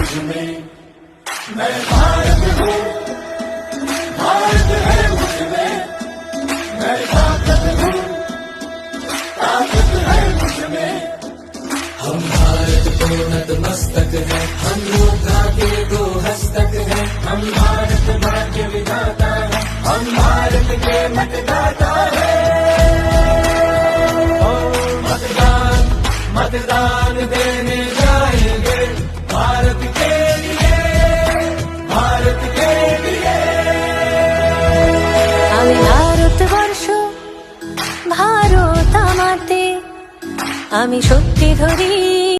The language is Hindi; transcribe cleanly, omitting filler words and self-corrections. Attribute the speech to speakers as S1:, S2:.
S1: मुझमें, मैं भारत हूँ, भारत है मुझमें, मैं ताकत हूँ, ताकत है मुझमें। हम भारत को नतमस्तक है, हम योद्धा के दो हस्तक है, हम भारत भाग्य विधाता है, हम भारत के मतदाता है। मतदान मतदान देने जाएंगे भारत के लिए, भारत के लिए।
S2: আমি ভারতবর্ষ, ভারত আমাতে, আমি সত্যি ধরি